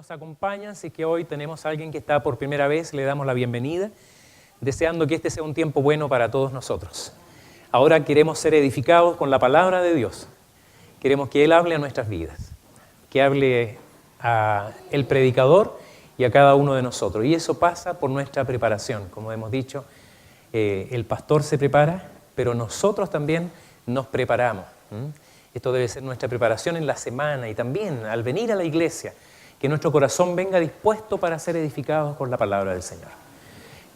nos acompañan, así que hoy tenemos a alguien que está por primera vez, le damos la bienvenida, deseando que este sea un tiempo bueno para todos nosotros. Ahora queremos ser edificados con la palabra de Dios. Queremos que Él hable a nuestras vidas, que hable al predicador y a cada uno de nosotros. Y eso pasa por nuestra preparación. Como hemos dicho, el pastor se prepara, pero nosotros también nos preparamos. Esto debe ser nuestra preparación en la semana y también al venir a la iglesia, que nuestro corazón venga dispuesto para ser edificados con la palabra del Señor.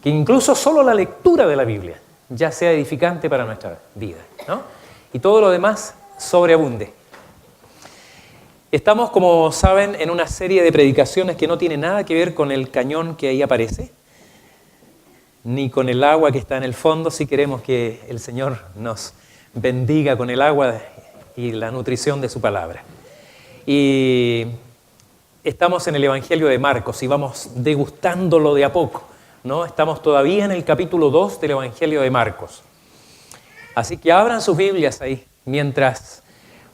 Que incluso solo la lectura de la Biblia ya sea edificante para nuestra vida, ¿no? Y todo lo demás sobreabunde. Estamos, como saben, en una serie de predicaciones que no tiene nada que ver con el cañón que ahí aparece, ni con el agua que está en el fondo, si queremos que el Señor nos bendiga con el agua y la nutrición de su palabra. Y estamos en el Evangelio de Marcos y vamos degustándolo de a poco, ¿no? Estamos todavía en el capítulo 2 del Evangelio de Marcos. Así que abran sus Biblias ahí mientras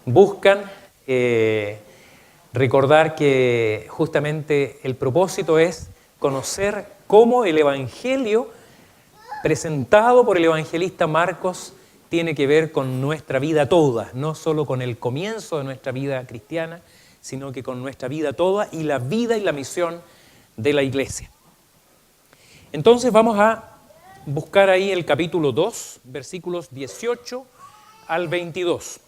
buscan recordar que justamente el propósito es conocer cómo el Evangelio presentado por el evangelista Marcos tiene que ver con nuestra vida toda, no solo con el comienzo de nuestra vida cristiana, sino que con nuestra vida toda y la vida y la misión de la iglesia. Entonces vamos a buscar ahí el capítulo 2, versículos 18 al 22.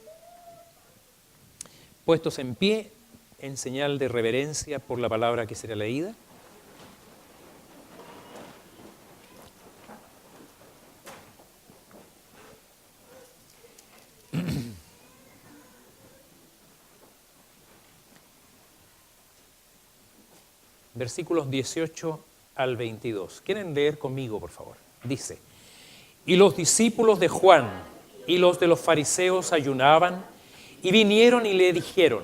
Puestos en pie, en señal de reverencia por la palabra que será leída. Versículos 18 al 22. ¿Quieren leer conmigo, por favor? Dice: Y los discípulos de Juan y los de los fariseos ayunaban, y vinieron y le dijeron: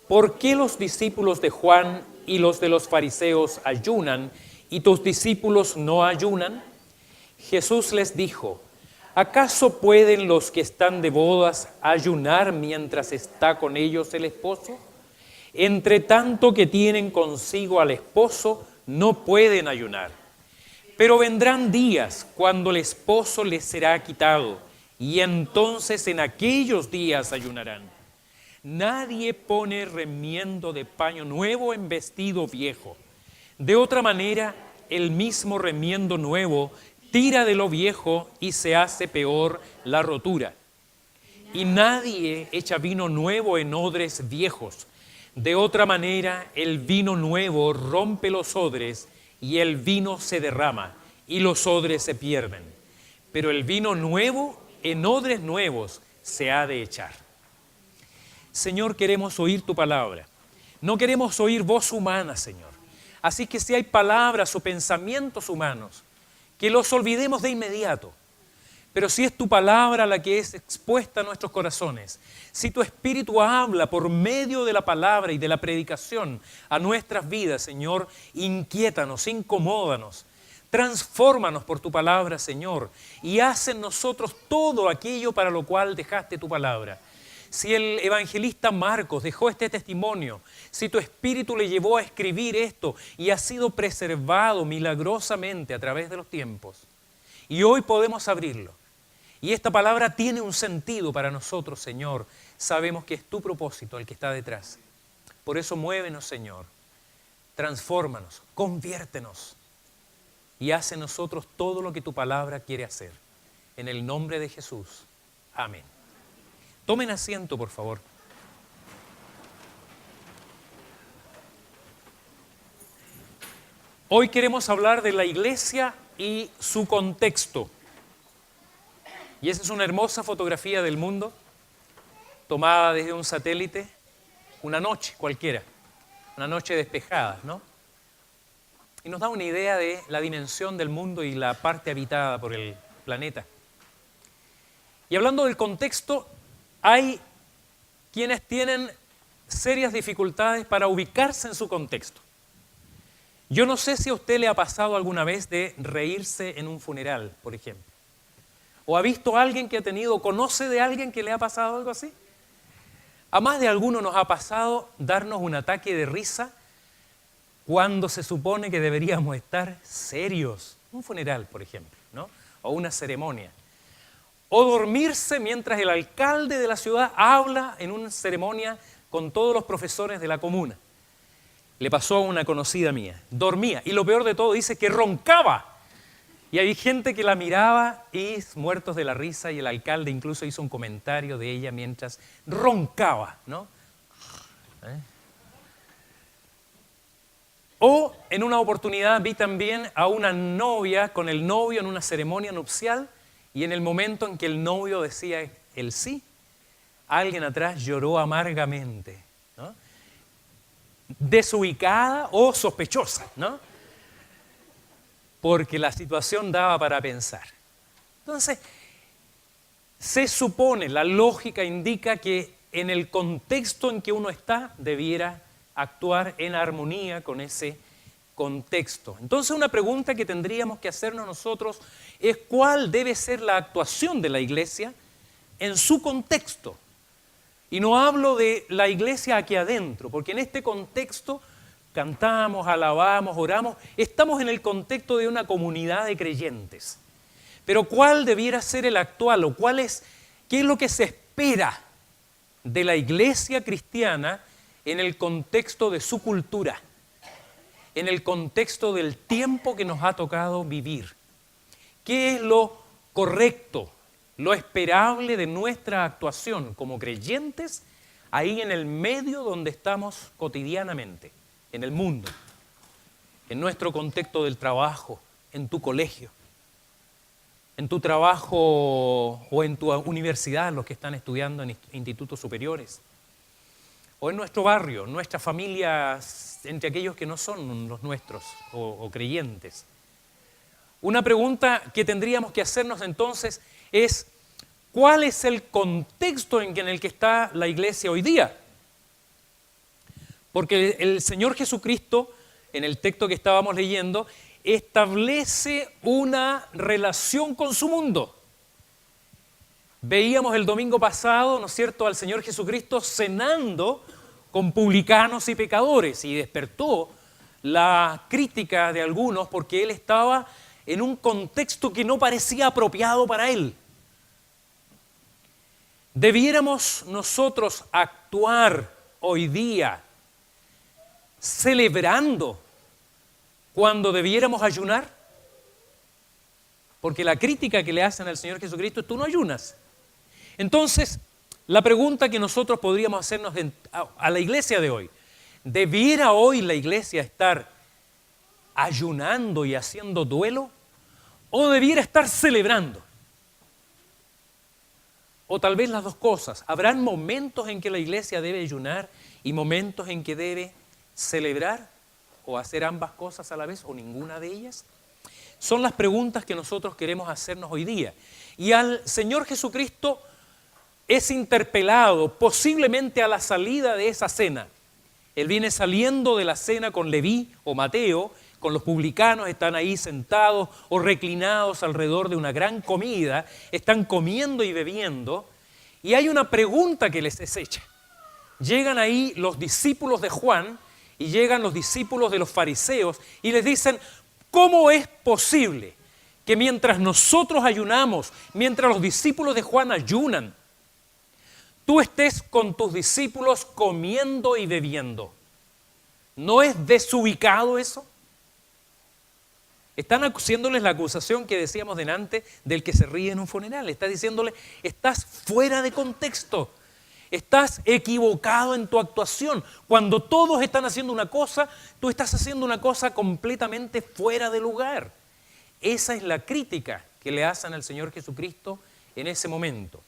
¿Por qué los discípulos de Juan y los de los fariseos ayunan, y tus discípulos no ayunan? Jesús les dijo: ¿acaso pueden los que están de bodas ayunar mientras está con ellos el esposo? Entre tanto que tienen consigo al esposo, no pueden ayunar. Pero vendrán días cuando el esposo les será quitado, y entonces en aquellos días ayunarán. Nadie pone remiendo de paño nuevo en vestido viejo. De otra manera, el mismo remiendo nuevo tira de lo viejo y se hace peor la rotura. Y nadie echa vino nuevo en odres viejos. De otra manera, el vino nuevo rompe los odres y el vino se derrama y los odres se pierden. Pero el vino nuevo en odres nuevos se ha de echar. Señor, queremos oír tu palabra. No queremos oír voz humana, Señor. Así que si hay palabras o pensamientos humanos, que los olvidemos de inmediato. Pero si es tu palabra la que es expuesta a nuestros corazones, si tu Espíritu habla por medio de la palabra y de la predicación a nuestras vidas, Señor, inquiétanos, incomódanos, transfórmanos por tu palabra, Señor, y haz en nosotros todo aquello para lo cual dejaste tu palabra. Si el evangelista Marcos dejó este testimonio, si tu Espíritu le llevó a escribir esto y ha sido preservado milagrosamente a través de los tiempos, y hoy podemos abrirlo, y esta palabra tiene un sentido para nosotros, Señor, sabemos que es tu propósito el que está detrás. Por eso muévenos, Señor, transfórmanos, conviértenos y haz en nosotros todo lo que tu palabra quiere hacer. En el nombre de Jesús. Amén. Tomen asiento, por favor. Hoy queremos hablar de la iglesia y su contexto. Y esa es una hermosa fotografía del mundo, tomada desde un satélite, una noche cualquiera, una noche despejada, ¿no? Y nos da una idea de la dimensión del mundo y la parte habitada por el planeta. Y hablando del contexto, hay quienes tienen serias dificultades para ubicarse en su contexto. Yo no sé si a usted le ha pasado alguna vez de reírse en un funeral, por ejemplo. ¿O ha visto a alguien que ha tenido, conoce de alguien que le ha pasado algo así? A más de alguno nos ha pasado darnos un ataque de risa cuando se supone que deberíamos estar serios. Un funeral, por ejemplo, ¿no? O una ceremonia. O dormirse mientras el alcalde de la ciudad habla en una ceremonia con todos los profesores de la comuna. Le pasó a una conocida mía. Dormía. Y lo peor de todo, dice que roncaba. Y hay gente que la miraba y muertos de la risa, y el alcalde incluso hizo un comentario de ella mientras roncaba, ¿no? O en una oportunidad vi también a una novia con el novio en una ceremonia nupcial, y en el momento en que el novio decía el sí, alguien atrás lloró amargamente, ¿no? Desubicada o sospechosa, ¿no? Porque la situación daba para pensar. Entonces, se supone, la lógica indica que en el contexto en que uno está, debiera actuar en armonía con ese contexto. Entonces, una pregunta que tendríamos que hacernos nosotros es cuál debe ser la actuación de la iglesia en su contexto. Y no hablo de la iglesia aquí adentro, porque en este contexto cantamos, alabamos, oramos, estamos en el contexto de una comunidad de creyentes. Pero ¿cuál debiera ser el actual o qué es lo que se espera de la iglesia cristiana en el contexto de su cultura, en el contexto del tiempo que nos ha tocado vivir? ¿Qué es lo correcto, lo esperable de nuestra actuación como creyentes ahí en el medio donde estamos cotidianamente? En el mundo, en nuestro contexto del trabajo, en tu colegio, en tu trabajo o en tu universidad, los que están estudiando en institutos superiores, o en nuestro barrio, nuestras familias, entre aquellos que no son los nuestros o creyentes. Una pregunta que tendríamos que hacernos entonces es, ¿cuál es el contexto en el que está la iglesia hoy día? Porque el Señor Jesucristo, en el texto que estábamos leyendo, establece una relación con su mundo. Veíamos el domingo pasado, ¿no es cierto?, al Señor Jesucristo cenando con publicanos y pecadores, y despertó la crítica de algunos porque Él estaba en un contexto que no parecía apropiado para Él. ¿Debiéramos nosotros actuar hoy día celebrando cuando debiéramos ayunar? Porque la crítica que le hacen al Señor Jesucristo es: tú no ayunas. Entonces, la pregunta que nosotros podríamos hacernos a la iglesia de hoy: ¿debiera hoy la iglesia estar ayunando y haciendo duelo? ¿O debiera estar celebrando? O tal vez las dos cosas. ¿Habrán momentos en que la iglesia debe ayunar y momentos en que debe celebrar? ¿O hacer ambas cosas a la vez o ninguna de ellas? Son las preguntas que nosotros queremos hacernos hoy día. Y al Señor Jesucristo es interpelado posiblemente a la salida de esa cena. Él viene saliendo de la cena con Leví o Mateo, con los publicanos, están ahí sentados o reclinados alrededor de una gran comida, están comiendo y bebiendo, y hay una pregunta que les es hecha. Llegan ahí los discípulos de Juan y llegan los discípulos de los fariseos y les dicen: ¿cómo es posible que mientras nosotros ayunamos, mientras los discípulos de Juan ayunan, tú estés con tus discípulos comiendo y bebiendo? ¿No es desubicado eso? Están haciéndoles la acusación que decíamos delante del que se ríe en un funeral. Está diciéndole: estás fuera de contexto, estás equivocado en tu actuación. Cuando todos están haciendo una cosa, tú estás haciendo una cosa completamente fuera de lugar. Esa es la crítica que le hacen al Señor Jesucristo en ese momento.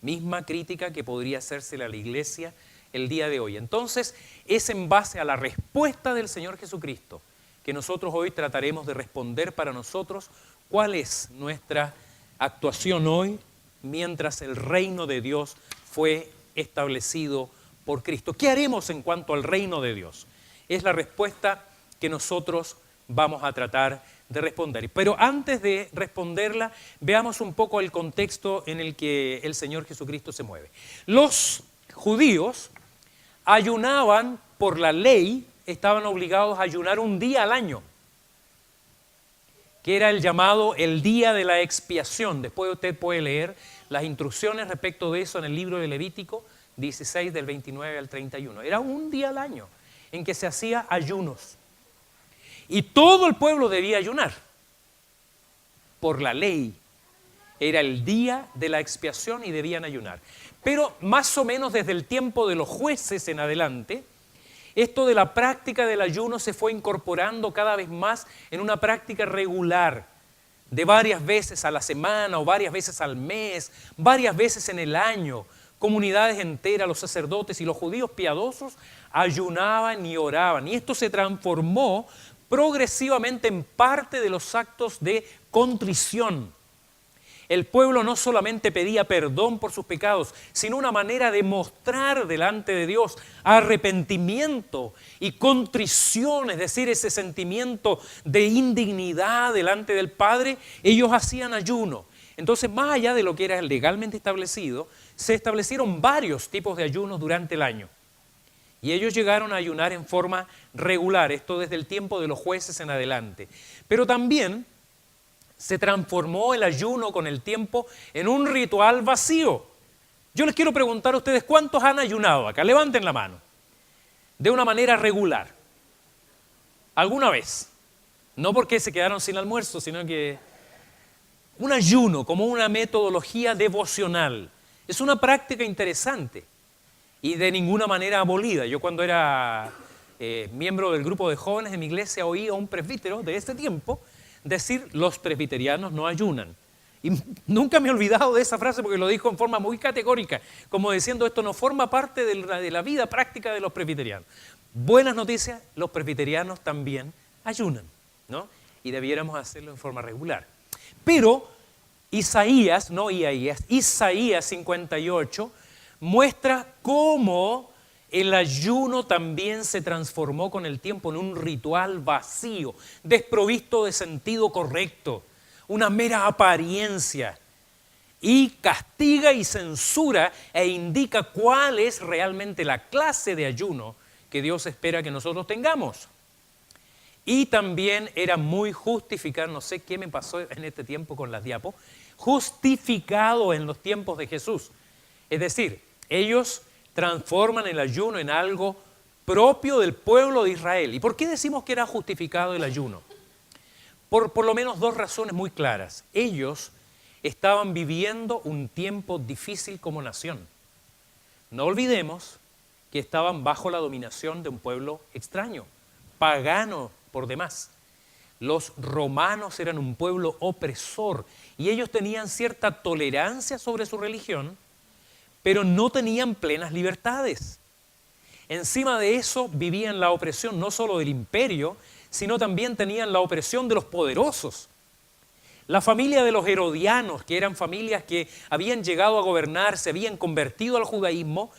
Misma crítica que podría hacérsele a la iglesia el día de hoy. Entonces, es en base a la respuesta del Señor Jesucristo que nosotros hoy trataremos de responder para nosotros cuál es nuestra actuación hoy mientras el reino de Dios fue establecido por Cristo. ¿Qué haremos en cuanto al reino de Dios? Es la respuesta que nosotros vamos a tratar de responder. Pero antes de responderla, veamos un poco el contexto en el que el Señor Jesucristo se mueve. Los judíos ayunaban por la ley estaban obligados a ayunar un día al año, que era el llamado el día de la expiación. Después usted puede leer las instrucciones respecto de eso en el libro de Levítico 16 del 29 al 31. Era un día al año en que se hacía ayunos. Y todo el pueblo debía ayunar. Por la ley, era el día de la expiación y debían ayunar. Pero más o menos desde el tiempo de los jueces en adelante, esto de la práctica del ayuno se fue incorporando cada vez más en una práctica regular, de varias veces a la semana o varias veces al mes, varias veces en el año. Comunidades enteras, los sacerdotes y los judíos piadosos ayunaban y oraban. Y esto se transformó progresivamente en parte de los actos de contrición. El pueblo no solamente pedía perdón por sus pecados, sino una manera de mostrar delante de Dios arrepentimiento y contrición, es decir, ese sentimiento de indignidad delante del Padre. Ellos hacían ayuno. Entonces, más allá de lo que era legalmente establecido, se establecieron varios tipos de ayunos durante el año. Y ellos llegaron a ayunar en forma regular, esto desde el tiempo de los jueces en adelante. Pero también se transformó el ayuno con el tiempo en un ritual vacío. Yo les quiero preguntar a ustedes, ¿cuántos han ayunado acá? Levanten la mano. De una manera regular. ¿Alguna vez? No porque se quedaron sin almuerzo, sino que un ayuno como una metodología devocional. Es una práctica interesante y de ninguna manera abolida. Yo cuando era miembro del grupo de jóvenes de mi iglesia oí a un presbítero de este tiempo decir: los presbiterianos no ayunan. Y nunca me he olvidado de esa frase porque lo dijo en forma muy categórica, como diciendo: esto no forma parte de la vida práctica de los presbiterianos. Buenas noticias, los presbiterianos también ayunan, ¿no? Y debiéramos hacerlo en forma regular. Pero Isaías 58 muestra cómo el ayuno también se transformó con el tiempo en un ritual vacío, desprovisto de sentido correcto, una mera apariencia, y castiga y censura e indica cuál es realmente la clase de ayuno que Dios espera que nosotros tengamos. Y también era muy justificado, no sé qué me pasó en este tiempo con las diapos, justificado en los tiempos de Jesús. Es decir, ellos transforman el ayuno en algo propio del pueblo de Israel. ¿Y por qué decimos que era justificado el ayuno? Por lo menos dos razones muy claras. Ellos estaban viviendo un tiempo difícil como nación. No olvidemos que estaban bajo la dominación de un pueblo extraño, pagano por demás. Los romanos eran un pueblo opresor y ellos tenían cierta tolerancia sobre su religión, pero no tenían plenas libertades. Encima de eso vivían la opresión no solo del imperio, sino también tenían la opresión de los poderosos. La familia de los herodianos, que eran familias que habían llegado a gobernar, se habían convertido al judaísmo,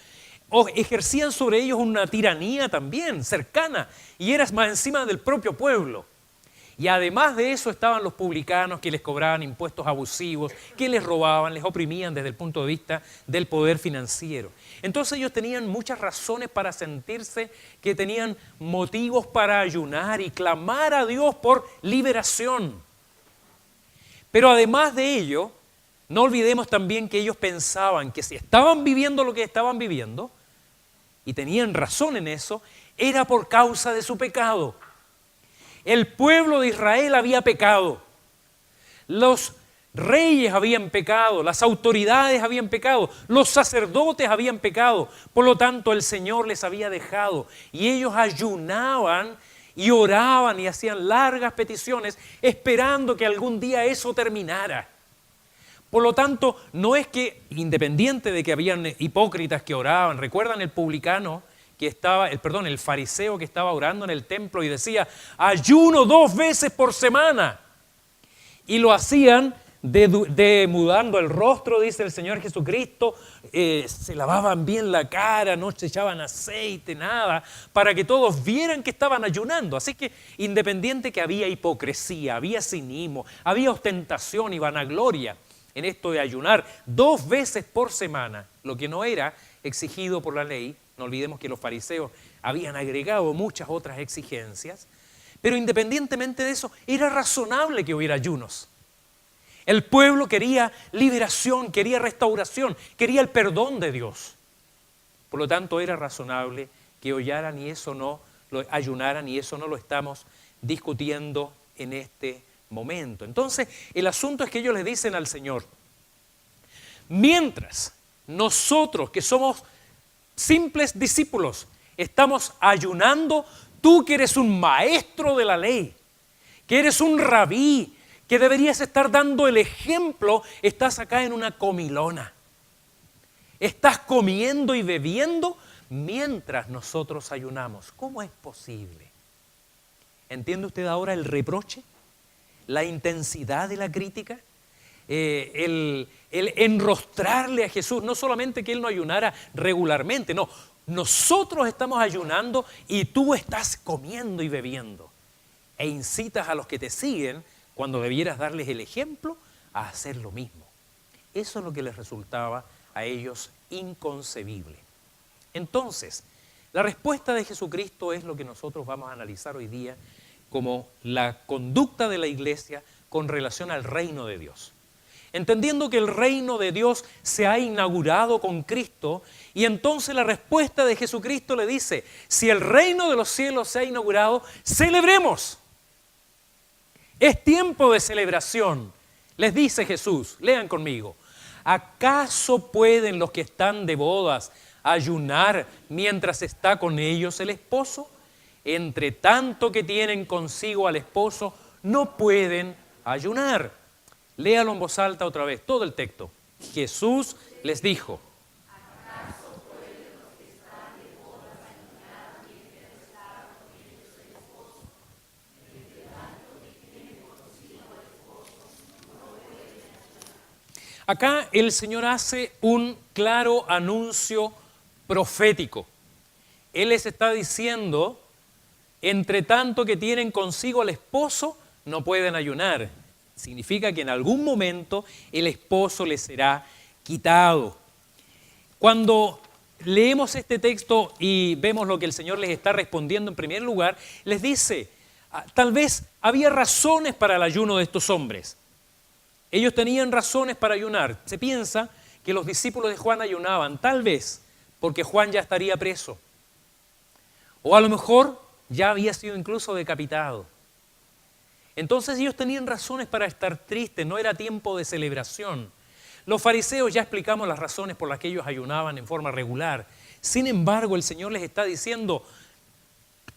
ejercían sobre ellos una tiranía también cercana, y era más encima del propio pueblo. Y además de eso estaban los publicanos, que les cobraban impuestos abusivos, que les robaban, les oprimían desde el punto de vista del poder financiero. Entonces ellos tenían muchas razones para sentirse que tenían motivos para ayunar y clamar a Dios por liberación. Pero además de ello, no olvidemos también que ellos pensaban que si estaban viviendo lo que estaban viviendo, y tenían razón en eso, era por causa de su pecado. El pueblo de Israel había pecado, los reyes habían pecado, las autoridades habían pecado, los sacerdotes habían pecado, por lo tanto el Señor les había dejado y ellos ayunaban y oraban y hacían largas peticiones esperando que algún día eso terminara. Por lo tanto, no es que, independiente de que habían hipócritas que oraban, ¿recuerdan el publicano que estaba, el fariseo que estaba orando en el templo y decía: ayuno 2 veces por semana? Y lo hacían demudando el rostro, dice el Señor Jesucristo, se lavaban bien la cara, no se echaban aceite, nada, para que todos vieran que estaban ayunando. Así que, independiente que había hipocresía, había cinismo, había ostentación y vanagloria en esto de ayunar 2 veces por semana, lo que no era exigido por la ley. No olvidemos que los fariseos habían agregado muchas otras exigencias, pero independientemente de eso, era razonable que hubiera ayunos. El pueblo quería liberación, quería restauración, quería el perdón de Dios. Por lo tanto, era razonable que ayunaran y eso no lo estamos discutiendo en este momento. Entonces, el asunto es que ellos le dicen al Señor, mientras nosotros que somos simples discípulos estamos ayunando, tú que eres un maestro de la ley, que eres un rabí, que deberías estar dando el ejemplo, estás acá en una comilona. Estás comiendo y bebiendo mientras nosotros ayunamos. ¿Cómo es posible? ¿Entiende usted ahora el reproche? La intensidad de la crítica, el enrostrarle a Jesús, no solamente que Él no ayunara regularmente, no, nosotros estamos ayunando y tú estás comiendo y bebiendo. E incitas a los que te siguen, cuando debieras darles el ejemplo, a hacer lo mismo. Eso es lo que les resultaba a ellos inconcebible. Entonces, la respuesta de Jesucristo es lo que nosotros vamos a analizar hoy día como la conducta de la iglesia con relación al reino de Dios. Entendiendo que el reino de Dios se ha inaugurado con Cristo, y entonces la respuesta de Jesucristo le dice, si el reino de los cielos se ha inaugurado, celebremos. Es tiempo de celebración. Les dice Jesús, lean conmigo, ¿acaso pueden los que están de bodas ayunar mientras está con ellos el esposo? Entre tanto que tienen consigo al esposo, no pueden ayunar. Léalo en voz alta otra vez, todo el texto. Jesús les dijo, ¿acaso pueden los que están de bodas ayunar mientras está con ellos el esposo? Entre tanto que tienen consigo al esposo, no pueden ayunar. Acá el Señor hace un claro anuncio profético. Él les está diciendo, entre tanto que tienen consigo al esposo, no pueden ayunar. Significa que en algún momento el esposo les será quitado. Cuando leemos este texto y vemos lo que el Señor les está respondiendo, en primer lugar, les dice, tal vez había razones para el ayuno de estos hombres. Ellos tenían razones para ayunar. Se piensa que los discípulos de Juan ayunaban, tal vez porque Juan ya estaría preso. O a lo mejor ya había sido incluso decapitado. Entonces ellos tenían razones para estar tristes, no era tiempo de celebración. Los fariseos ya explicamos las razones por las que ellos ayunaban en forma regular. Sin embargo, el Señor les está diciendo,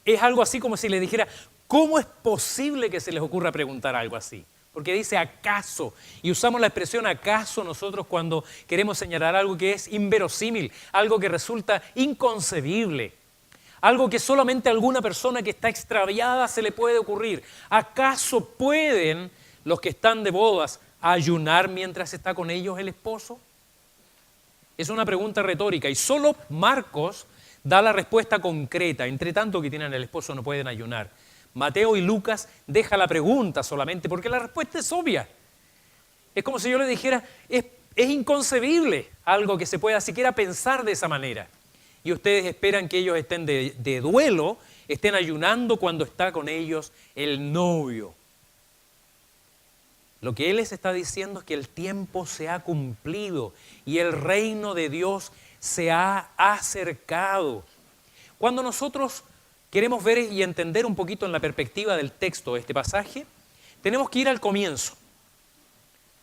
es algo así como si les dijera, ¿cómo es posible que se les ocurra preguntar algo así? Porque dice acaso, y usamos la expresión acaso nosotros cuando queremos señalar algo que es inverosímil, algo que resulta inconcebible. Algo que solamente a alguna persona que está extraviada se le puede ocurrir. ¿Acaso pueden los que están de bodas ayunar mientras está con ellos el esposo? Es una pregunta retórica y solo Marcos da la respuesta concreta. Entre tanto que tienen el esposo no pueden ayunar. Mateo y Lucas dejan la pregunta solamente porque la respuesta es obvia. Es como si yo le dijera, es inconcebible algo que se pueda siquiera pensar de esa manera. Y ustedes esperan que ellos estén de duelo, estén ayunando cuando está con ellos el novio. Lo que Él les está diciendo es que el tiempo se ha cumplido y el reino de Dios se ha acercado. Cuando nosotros queremos ver y entender un poquito en la perspectiva del texto de este pasaje, tenemos que ir al comienzo.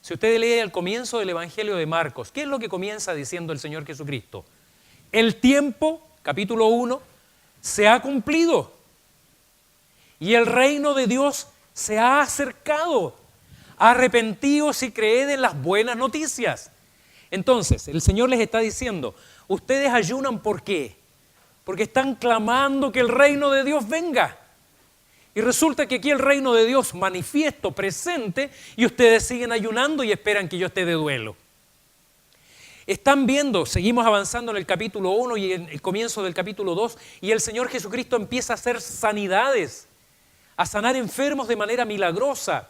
Si usted lee el comienzo del Evangelio de Marcos, ¿qué es lo que comienza diciendo el Señor Jesucristo? El tiempo, capítulo 1, se ha cumplido y el reino de Dios se ha acercado. Arrepentíos y creed en las buenas noticias. Entonces, el Señor les está diciendo, ustedes ayunan ¿por qué? Porque están clamando que el reino de Dios venga. Y resulta que aquí el reino de Dios manifiesto, presente, y ustedes siguen ayunando y esperan que yo esté de duelo. Están viendo, seguimos avanzando en el capítulo 1 y en el comienzo del capítulo 2, y el Señor Jesucristo empieza a hacer sanidades, a sanar enfermos de manera milagrosa,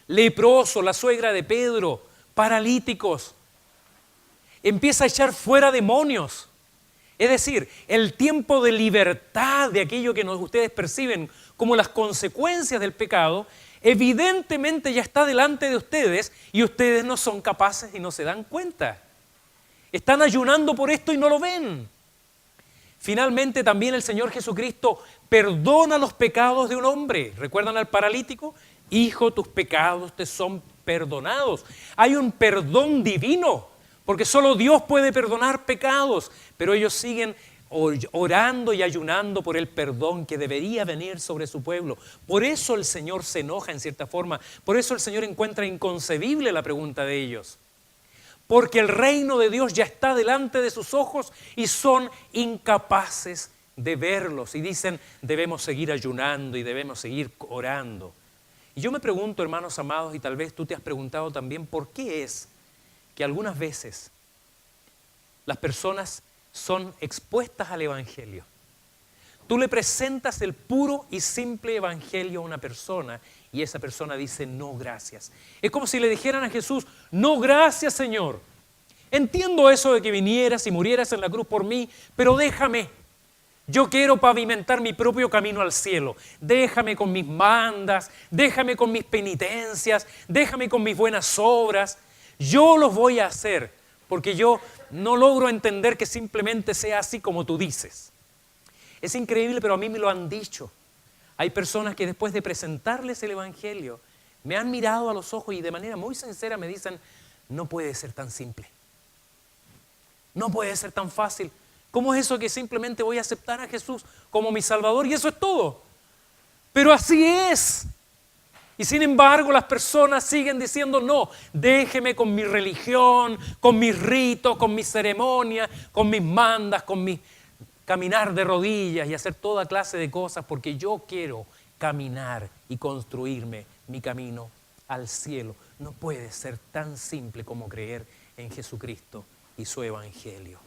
leprosos, la suegra de Pedro, paralíticos. empieza a echar fuera demonios. Es decir, el tiempo de libertad de aquello que ustedes perciben como las consecuencias del pecado, evidentemente ya está delante de ustedes y ustedes no son capaces y no se dan cuenta. Están ayunando por esto y no lo ven. Finalmente también el Señor Jesucristo perdona los pecados de un hombre. ¿Recuerdan al paralítico? Hijo, tus pecados te son perdonados. Hay un perdón divino, porque solo Dios puede perdonar pecados, pero ellos siguen orando y ayunando por el perdón que debería venir sobre su pueblo. Por eso el Señor se enoja en cierta forma, por eso el Señor encuentra inconcebible la pregunta de ellos. Porque el reino de Dios ya está delante de sus ojos y son incapaces de verlos. Y dicen, debemos seguir ayunando y debemos seguir orando. Y yo me pregunto, hermanos amados, y tal vez tú te has preguntado también, ¿por qué es que algunas veces las personas son expuestas al Evangelio? Tú le presentas el puro y simple Evangelio a una persona y esa persona dice, no, gracias. Es como si le dijeran a Jesús, no, gracias, Señor. Entiendo eso de que vinieras y murieras en la cruz por mí, pero déjame. Yo quiero pavimentar mi propio camino al cielo. Déjame con mis mandas, déjame con mis penitencias, déjame con mis buenas obras. Yo los voy a hacer porque yo no logro entender que simplemente sea así como tú dices. Es increíble, pero a mí me lo han dicho. Hay personas que después de presentarles el Evangelio me han mirado a los ojos y de manera muy sincera me dicen, no puede ser tan simple. No puede ser tan fácil. ¿Cómo es eso que simplemente voy a aceptar a Jesús como mi Salvador y eso es todo? Pero así es. Y sin embargo las personas siguen diciendo, no, déjeme con mi religión, con mis ritos, con mis ceremonias, con mis mandas, con mi caminar de rodillas y hacer toda clase de cosas porque yo quiero caminar y construirme mi camino al cielo. No puede ser tan simple como creer en Jesucristo y su Evangelio.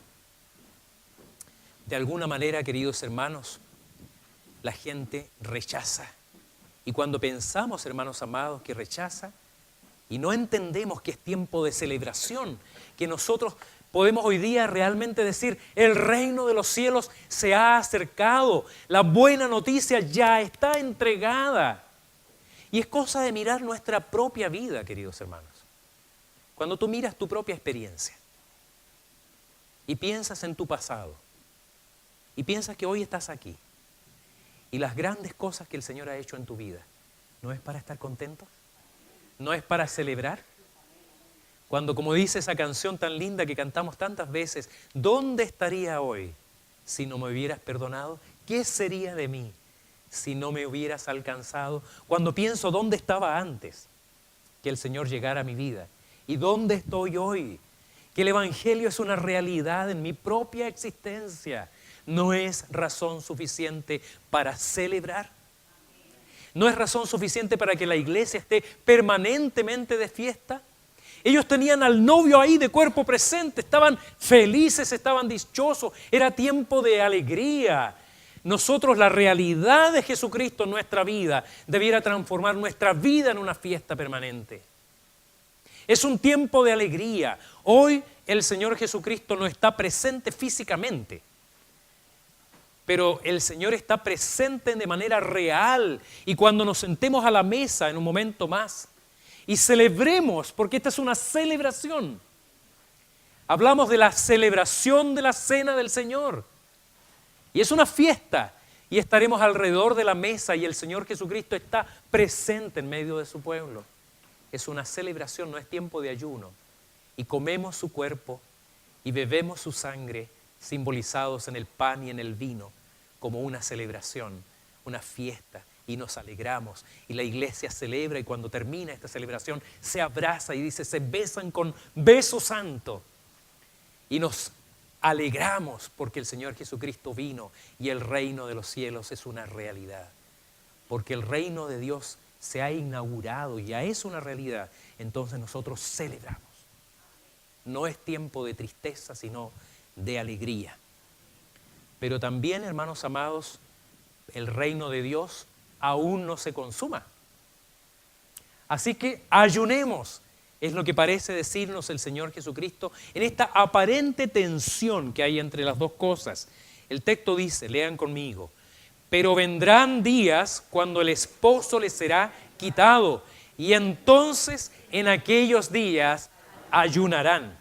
De alguna manera, queridos hermanos, la gente rechaza. Y cuando pensamos, hermanos amados, que rechaza y no entendemos que es tiempo de celebración, que nosotros podemos hoy día realmente decir, el reino de los cielos se ha acercado, la buena noticia ya está entregada. Y es cosa de mirar nuestra propia vida, queridos hermanos. Cuando tú miras tu propia experiencia y piensas en tu pasado y piensas que hoy estás aquí y las grandes cosas que el Señor ha hecho en tu vida, ¿no es para estar contento? ¿No es para celebrar? Cuando, como dice esa canción tan linda que cantamos tantas veces, ¿dónde estaría hoy si no me hubieras perdonado? ¿Qué sería de mí si no me hubieras alcanzado? Cuando pienso dónde estaba antes que el Señor llegara a mi vida y dónde estoy hoy, que el Evangelio es una realidad en mi propia existencia, ¿no es razón suficiente para celebrar? ¿No es razón suficiente para que la iglesia esté permanentemente de fiesta? Ellos tenían al novio ahí de cuerpo presente, estaban felices, estaban dichosos, era tiempo de alegría. Nosotros, la realidad de Jesucristo en nuestra vida debiera transformar nuestra vida en una fiesta permanente. Es un tiempo de alegría. Hoy el Señor Jesucristo no está presente físicamente, pero el Señor está presente de manera real. Y cuando nos sentemos a la mesa en un momento más, y celebremos, porque esta es una celebración. Hablamos de la celebración de la cena del Señor. Y es una fiesta. Y estaremos alrededor de la mesa y el Señor Jesucristo está presente en medio de su pueblo. Es una celebración, no es tiempo de ayuno. Y comemos su cuerpo y bebemos su sangre, simbolizados en el pan y en el vino, como una celebración, una fiesta. Y nos alegramos y la iglesia celebra y cuando termina esta celebración se abraza y dice, se besan con beso santo y nos alegramos porque el Señor Jesucristo vino y el reino de los cielos es una realidad, porque el reino de Dios se ha inaugurado y ya es una realidad. Entonces nosotros celebramos. No es tiempo de tristeza sino de alegría. Pero también, hermanos amados, el reino de Dios aún no se consuma. Así que ayunemos Es lo que parece decirnos el Señor Jesucristo en esta aparente tensión que hay entre las dos cosas. El texto dice, lean conmigo, pero vendrán días cuando el esposo les será quitado y entonces en aquellos días ayunarán.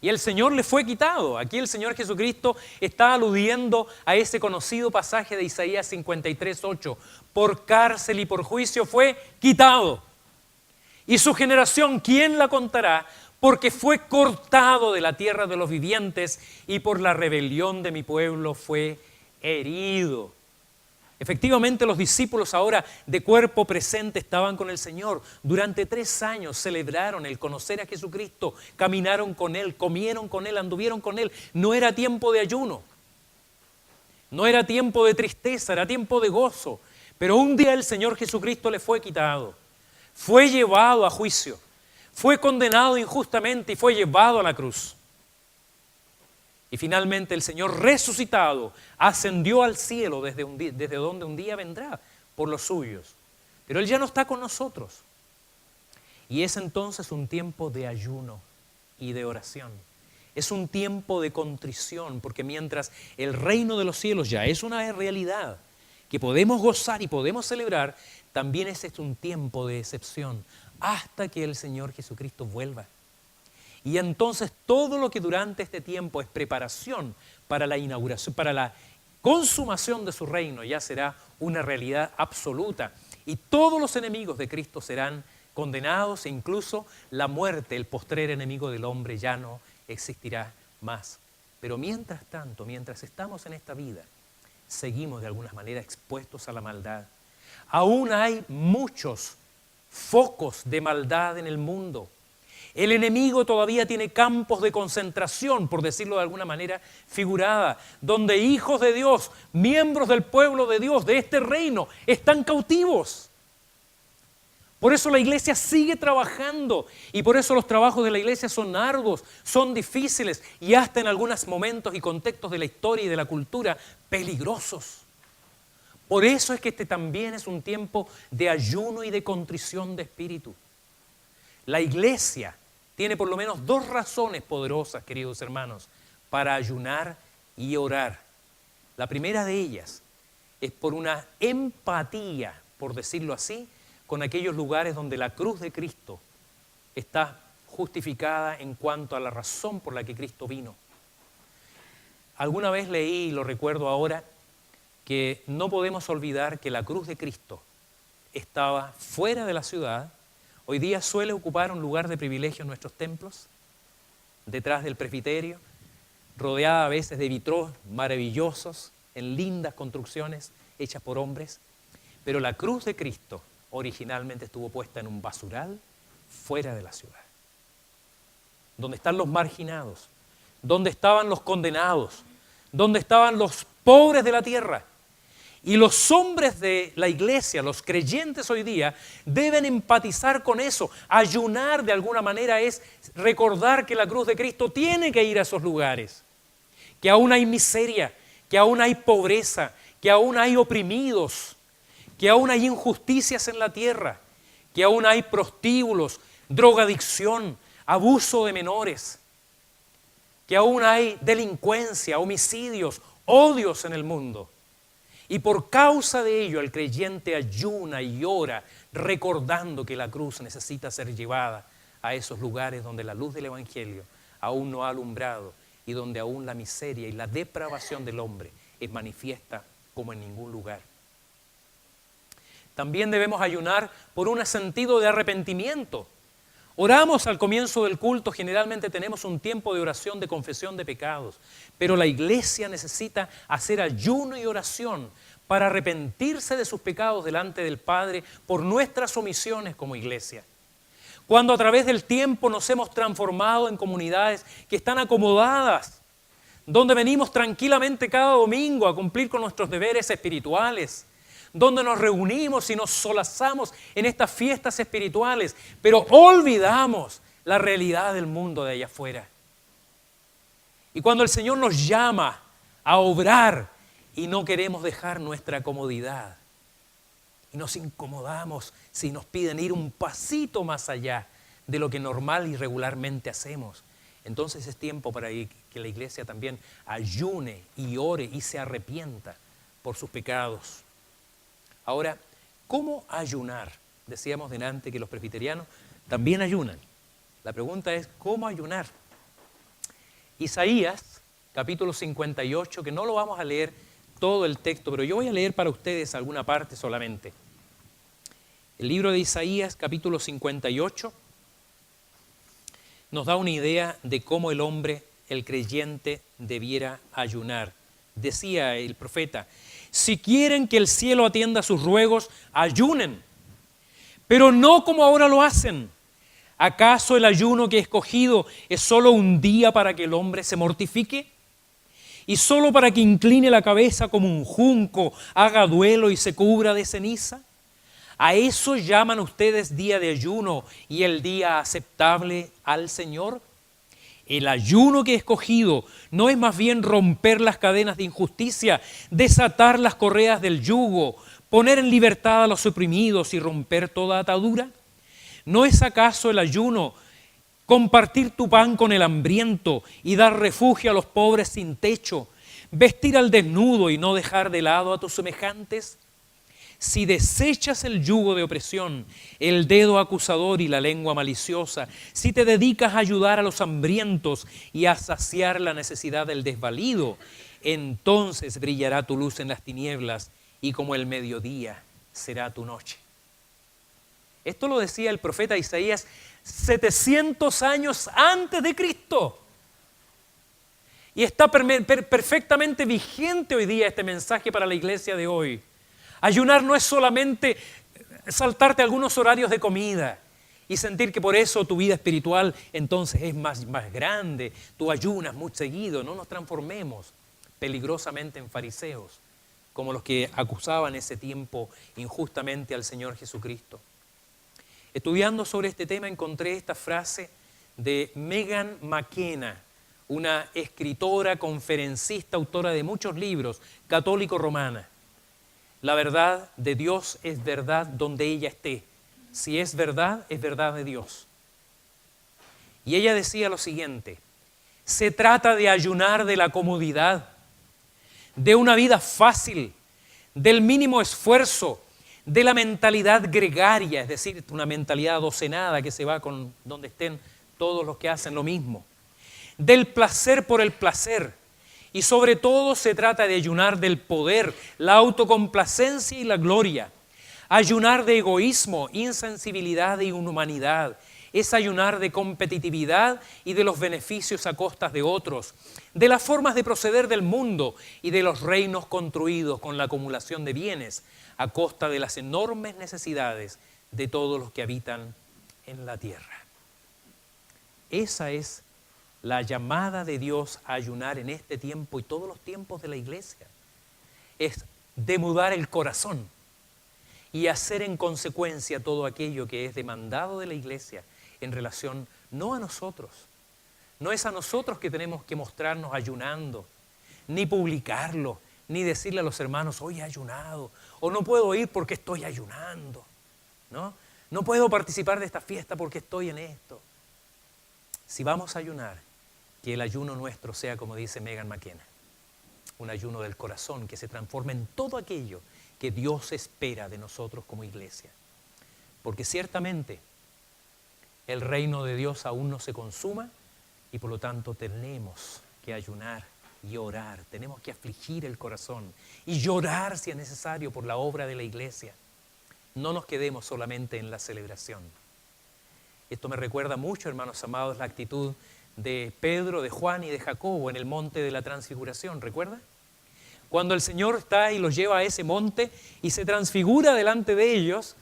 Y el Señor le fue quitado. Aquí el Señor Jesucristo está aludiendo a ese conocido pasaje de Isaías 53:8. Por cárcel y por juicio fue quitado. Y su generación, ¿quién la contará? Porque fue cortado de la tierra de los vivientes y por la rebelión de mi pueblo fue herido. Efectivamente, los discípulos ahora de cuerpo presente estaban con el Señor. Durante 3 años celebraron el conocer a Jesucristo, caminaron con Él, comieron con Él, anduvieron con Él. No era tiempo de ayuno, no era tiempo de tristeza, era tiempo de gozo. Pero un día el Señor Jesucristo le fue quitado, fue llevado a juicio, fue condenado injustamente y fue llevado a la cruz. Y finalmente el Señor resucitado ascendió al cielo desde donde un día vendrá por los suyos. Pero Él ya no está con nosotros. Y es entonces un tiempo de ayuno y de oración. Es un tiempo de contrición, porque mientras el reino de los cielos ya es una realidad que podemos gozar y podemos celebrar, también es esto un tiempo de excepción hasta que el Señor Jesucristo vuelva. Y entonces todo lo que durante este tiempo es preparación para la inauguración, para la consumación de su reino, ya será una realidad absoluta. Y todos los enemigos de Cristo serán condenados e incluso la muerte, el postrer enemigo del hombre, ya no existirá más. Pero mientras tanto, mientras estamos en esta vida, seguimos de alguna manera expuestos a la maldad. Aún hay muchos focos de maldad en el mundo. El enemigo todavía tiene campos de concentración, por decirlo de alguna manera figurada, donde hijos de Dios, miembros del pueblo de Dios, de este reino, están cautivos. Por eso la iglesia sigue trabajando y por eso los trabajos de la iglesia son arduos, son difíciles y hasta en algunos momentos y contextos de la historia y de la cultura peligrosos. Por eso es que este también es un tiempo de ayuno y de contrición de espíritu. La iglesia tiene por lo menos 2 razones poderosas, queridos hermanos, para ayunar y orar. La primera de ellas es por una empatía, por decirlo así, con aquellos lugares donde la cruz de Cristo está justificada en cuanto a la razón por la que Cristo vino. Alguna vez leí, y lo recuerdo ahora, que no podemos olvidar que la cruz de Cristo estaba fuera de la ciudad. Hoy día suele ocupar un lugar de privilegio en nuestros templos, detrás del presbiterio, rodeada a veces de vitrós maravillosos, en lindas construcciones hechas por hombres. Pero la cruz de Cristo originalmente estuvo puesta en un basural fuera de la ciudad, donde están los marginados, donde estaban los condenados, donde estaban los pobres de la tierra. Y los hombres de la iglesia, los creyentes hoy día, deben empatizar con eso. Ayunar de alguna manera es recordar que la cruz de Cristo tiene que ir a esos lugares, que aún hay miseria, que aún hay pobreza, que aún hay oprimidos, que aún hay injusticias en la tierra, que aún hay prostíbulos, drogadicción, abuso de menores, que aún hay delincuencia, homicidios, odios en el mundo. Y por causa de ello el creyente ayuna y ora recordando que la cruz necesita ser llevada a esos lugares donde la luz del Evangelio aún no ha alumbrado y donde aún la miseria y la depravación del hombre es manifiesta como en ningún lugar. También debemos ayunar por un sentido de arrepentimiento. Oramos al comienzo del culto, generalmente tenemos un tiempo de oración de confesión de pecados, pero la iglesia necesita hacer ayuno y oración para arrepentirse de sus pecados delante del Padre por nuestras omisiones como iglesia. Cuando a través del tiempo nos hemos transformado en comunidades que están acomodadas, donde venimos tranquilamente cada domingo a cumplir con nuestros deberes espirituales, donde nos reunimos y nos solazamos en estas fiestas espirituales, pero olvidamos la realidad del mundo de allá afuera. Y cuando el Señor nos llama a obrar y no queremos dejar nuestra comodidad, y nos incomodamos si nos piden ir un pasito más allá de lo que normal y regularmente hacemos. Entonces es tiempo para que la iglesia también ayune y ore y se arrepienta por sus pecados. Ahora, ¿cómo ayunar? Decíamos delante que los presbiterianos también ayunan. La pregunta es, ¿cómo ayunar? Isaías, capítulo 58, que no lo vamos a leer todo el texto, pero yo voy a leer para ustedes alguna parte solamente. El libro de Isaías, capítulo 58, nos da una idea de cómo el hombre, el creyente, debiera ayunar. Decía el profeta, si quieren que el cielo atienda sus ruegos, ayunen, pero no como ahora lo hacen. ¿Acaso el ayuno que he escogido es solo un día para que el hombre se mortifique? ¿Y solo para que incline la cabeza como un junco, haga duelo y se cubra de ceniza? ¿A eso llaman ustedes día de ayuno y el día aceptable al Señor? El ayuno que he escogido no es más bien romper las cadenas de injusticia, desatar las correas del yugo, poner en libertad a los oprimidos y romper toda atadura. ¿No es acaso el ayuno compartir tu pan con el hambriento y dar refugio a los pobres sin techo, vestir al desnudo y no dejar de lado a tus semejantes? Si desechas el yugo de opresión, el dedo acusador y la lengua maliciosa, si te dedicas a ayudar a los hambrientos y a saciar la necesidad del desvalido, entonces brillará tu luz en las tinieblas y como el mediodía será tu noche. Esto lo decía el profeta Isaías 700 años antes de Cristo. Y está perfectamente vigente hoy día este mensaje para la iglesia de hoy. Ayunar no es solamente saltarte algunos horarios de comida y sentir que por eso tu vida espiritual entonces es más grande, tú ayunas muy seguido. No nos transformemos peligrosamente en fariseos, como los que acusaban ese tiempo injustamente al Señor Jesucristo. Estudiando sobre este tema encontré esta frase de Megan McKenna, una escritora, conferencista, autora de muchos libros, católico-romana. La verdad de Dios es verdad donde ella esté. Si es verdad de Dios. Y ella decía lo siguiente, se trata de ayunar de la comodidad, de una vida fácil, del mínimo esfuerzo, de la mentalidad gregaria, es decir, una mentalidad adocenada que se va con donde estén todos los que hacen lo mismo, del placer por el placer. Y sobre todo se trata de ayunar del poder, la autocomplacencia y la gloria. Ayunar de egoísmo, insensibilidad e inhumanidad. Es ayunar de competitividad y de los beneficios a costas de otros, de las formas de proceder del mundo y de los reinos construidos con la acumulación de bienes a costa de las enormes necesidades de todos los que habitan en la tierra. Esa es la llamada de Dios a ayunar en este tiempo y todos los tiempos de la iglesia. Es demudar el corazón y hacer en consecuencia todo aquello que es demandado de la iglesia en relación no a nosotros. No es a nosotros que tenemos que mostrarnos ayunando, ni publicarlo, ni decirle a los hermanos, hoy he ayunado, o no puedo ir porque estoy ayunando, ¿no? No puedo participar de esta fiesta porque estoy en esto. Si vamos a ayunar, que el ayuno nuestro sea, como dice Megan McKenna, un ayuno del corazón que se transforme en todo aquello que Dios espera de nosotros como iglesia. Porque ciertamente el reino de Dios aún no se consuma y por lo tanto tenemos que ayunar y orar. Tenemos que afligir el corazón y llorar si es necesario por la obra de la iglesia. No nos quedemos solamente en la celebración. Esto me recuerda mucho, hermanos amados, la actitud de Pedro, de Juan y de Jacobo en el monte de la transfiguración, ¿recuerda? Cuando el Señor está y los lleva a ese monte y se transfigura delante de ellos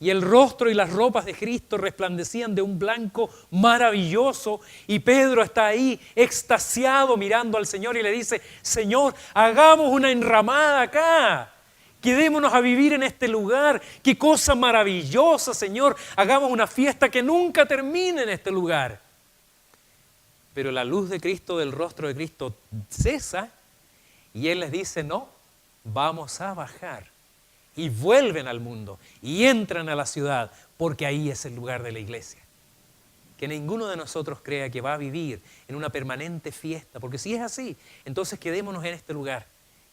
y el rostro y las ropas de Cristo resplandecían de un blanco maravilloso y Pedro está ahí extasiado mirando al Señor y le dice, Señor, hagamos una enramada acá. Quedémonos a vivir en este lugar. Qué cosa maravillosa, Señor. Hagamos una fiesta que nunca termine en este lugar. Pero la luz de Cristo, del rostro de Cristo, cesa y Él les dice, no, vamos a bajar y vuelven al mundo y entran a la ciudad, porque ahí es el lugar de la iglesia. Que ninguno de nosotros crea que va a vivir en una permanente fiesta, porque si es así, entonces quedémonos en este lugar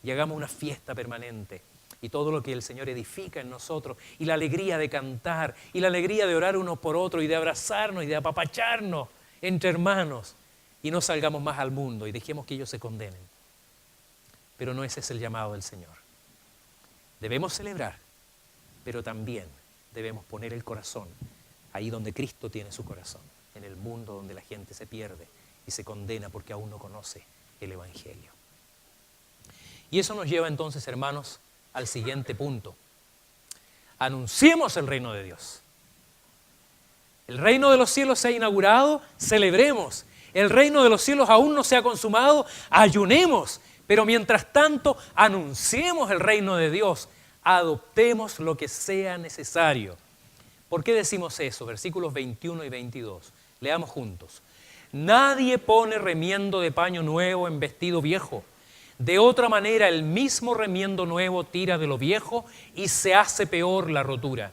y hagamos una fiesta permanente. Y todo lo que el Señor edifica en nosotros, y la alegría de cantar, y la alegría de orar unos por otros, y de abrazarnos, y de apapacharnos entre hermanos, y no salgamos más al mundo, y dejemos que ellos se condenen. Pero no ese es el llamado del Señor. Debemos celebrar, pero también debemos poner el corazón ahí donde Cristo tiene su corazón, en el mundo donde la gente se pierde y se condena porque aún no conoce el Evangelio. Y eso nos lleva entonces, hermanos, al siguiente punto. Anunciemos el reino de Dios. El reino de los cielos se ha inaugurado, celebremos. El reino de los cielos aún no se ha consumado, ayunemos. Pero mientras tanto, anunciemos el reino de Dios, adoptemos lo que sea necesario. ¿Por qué decimos eso? Versículos 21 y 22. Leamos juntos. Nadie pone remiendo de paño nuevo en vestido viejo. De otra manera, el mismo remiendo nuevo tira de lo viejo y se hace peor la rotura.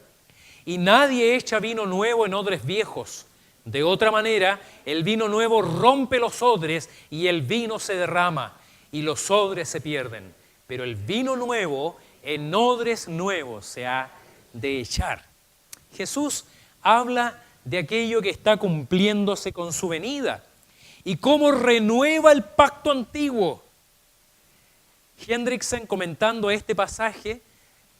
Y nadie echa vino nuevo en odres viejos. De otra manera, el vino nuevo rompe los odres y el vino se derrama y los odres se pierden. Pero el vino nuevo en odres nuevos se ha de echar. Jesús habla de aquello que está cumpliéndose con su venida y cómo renueva el pacto antiguo. Hendrickson, comentando este pasaje,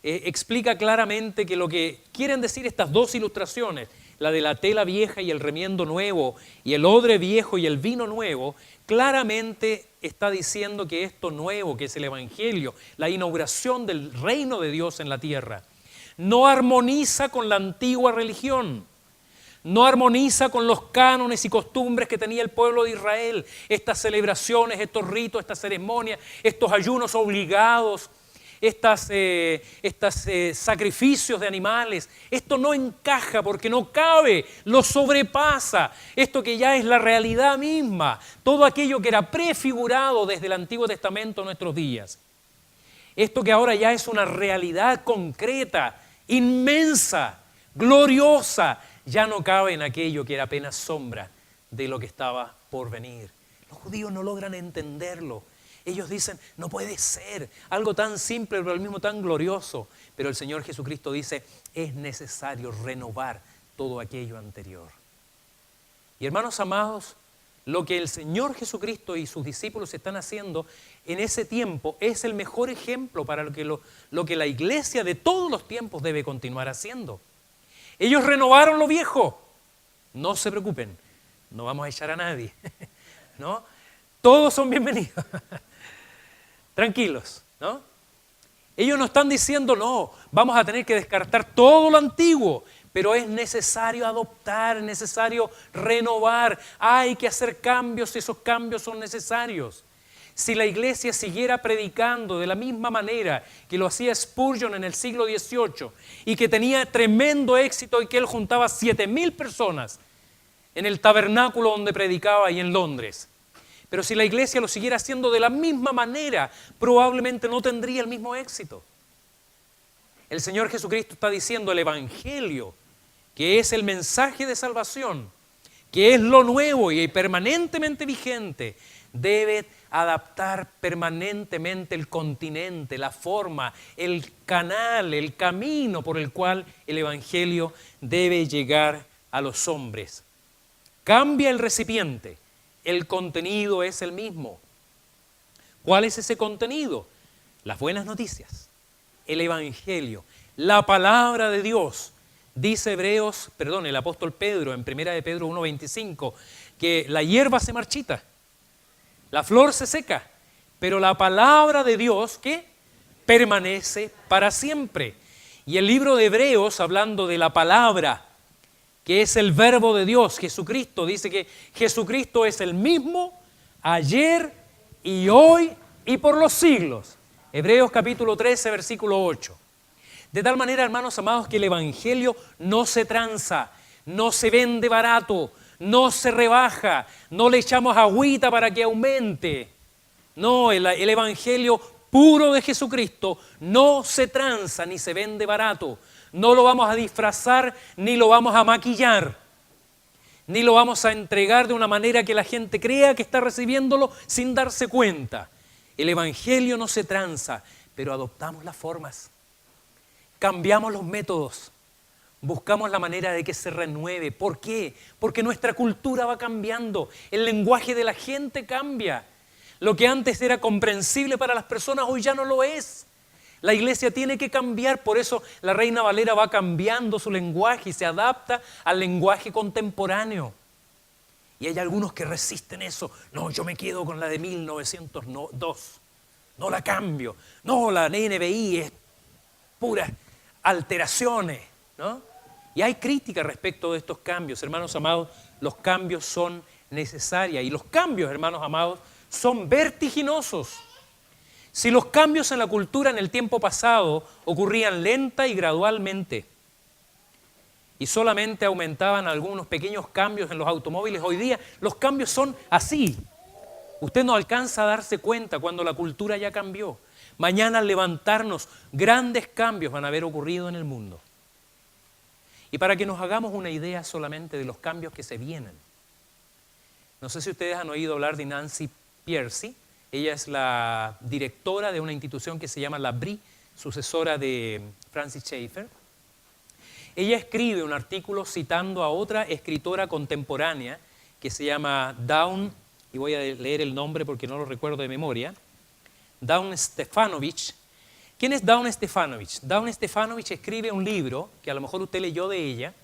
explica claramente que lo que quieren decir estas dos ilustraciones, la de la tela vieja y el remiendo nuevo, y el odre viejo y el vino nuevo, claramente está diciendo que esto nuevo, que es el Evangelio, la inauguración del reino de Dios en la tierra, no armoniza con la antigua religión. No armoniza con los cánones y costumbres que tenía el pueblo de Israel. Estas celebraciones, estos ritos, estas ceremonias, estos ayunos obligados, estos sacrificios de animales. Esto no encaja porque no cabe, lo sobrepasa. Esto que ya es la realidad misma. Todo aquello que era prefigurado desde el Antiguo Testamento a nuestros días. Esto que ahora ya es una realidad concreta, inmensa, gloriosa, ya no cabe en aquello que era apenas sombra de lo que estaba por venir. Los judíos no logran entenderlo. Ellos dicen, no puede ser, algo tan simple pero al mismo tan glorioso. Pero el Señor Jesucristo dice, es necesario renovar todo aquello anterior. Y hermanos amados, lo que el Señor Jesucristo y sus discípulos están haciendo en ese tiempo es el mejor ejemplo para lo que la iglesia de todos los tiempos debe continuar haciendo. Ellos renovaron lo viejo. No se preocupen, no vamos a echar a nadie, ¿no? Todos son bienvenidos. Tranquilos, ¿no? Ellos no están diciendo, no, vamos a tener que descartar todo lo antiguo, pero es necesario adoptar, es necesario renovar. Hay que hacer cambios si esos cambios son necesarios. Si la iglesia siguiera predicando de la misma manera que lo hacía Spurgeon en el siglo XVIII y que tenía tremendo éxito y que él juntaba 7,000 personas en el tabernáculo donde predicaba ahí en Londres. Pero si la iglesia lo siguiera haciendo de la misma manera, probablemente no tendría el mismo éxito. El Señor Jesucristo está diciendo el Evangelio, que es el mensaje de salvación, que es lo nuevo y permanentemente vigente, debe adaptar permanentemente el continente, la forma, el canal, el camino por el cual el Evangelio debe llegar a los hombres. Cambia el recipiente, el contenido es el mismo. ¿Cuál es ese contenido? Las buenas noticias, el Evangelio, la palabra de Dios. Dice el apóstol Pedro en 1 de Pedro 1:25, que la hierba se marchita, la flor se seca, pero la palabra de Dios, ¿qué? Permanece para siempre. Y el libro de Hebreos, hablando de la palabra, que es el verbo de Dios, Jesucristo, dice que Jesucristo es el mismo ayer y hoy y por los siglos. Hebreos capítulo 13, versículo 8. De tal manera, hermanos amados, que el Evangelio no se tranza, no se vende barato, no se rebaja, no le echamos agüita para que aumente. No, el Evangelio puro de Jesucristo no se tranza ni se vende barato. No lo vamos a disfrazar ni lo vamos a maquillar, ni lo vamos a entregar de una manera que la gente crea que está recibiéndolo sin darse cuenta. El Evangelio no se tranza, pero adoptamos las formas, cambiamos los métodos, buscamos la manera de que se renueve. ¿Por qué? Porque nuestra cultura va cambiando, el lenguaje de la gente cambia. Lo que antes era comprensible para las personas hoy ya no lo es. La iglesia tiene que cambiar, por eso la Reina Valera va cambiando su lenguaje y se adapta al lenguaje contemporáneo. Y hay algunos que resisten eso. No, yo me quedo con la de 1902. No la cambio. No, la NBI es puras alteraciones, ¿no? Y hay crítica respecto de estos cambios. Hermanos amados, los cambios son necesarios. Y los cambios, hermanos amados, son vertiginosos. Si los cambios en la cultura en el tiempo pasado ocurrían lenta y gradualmente y solamente aumentaban algunos pequeños cambios en los automóviles, hoy día los cambios son así. Usted no alcanza a darse cuenta cuando la cultura ya cambió. Mañana al levantarnos, grandes cambios van a haber ocurrido en el mundo. Y para que nos hagamos una idea solamente de los cambios que se vienen. No sé si ustedes han oído hablar de Nancy Pearcey. Ella es la directora de una institución que se llama la BRI, sucesora de Francis Schaeffer. Ella escribe un artículo citando a otra escritora contemporánea que se llama Dawn, y voy a leer el nombre porque no lo recuerdo de memoria, Dawn Stefanovich. ¿Quién es Dawn Stefanovich? Dawn Stefanovich escribe un libro, que a lo mejor usted leyó de ella,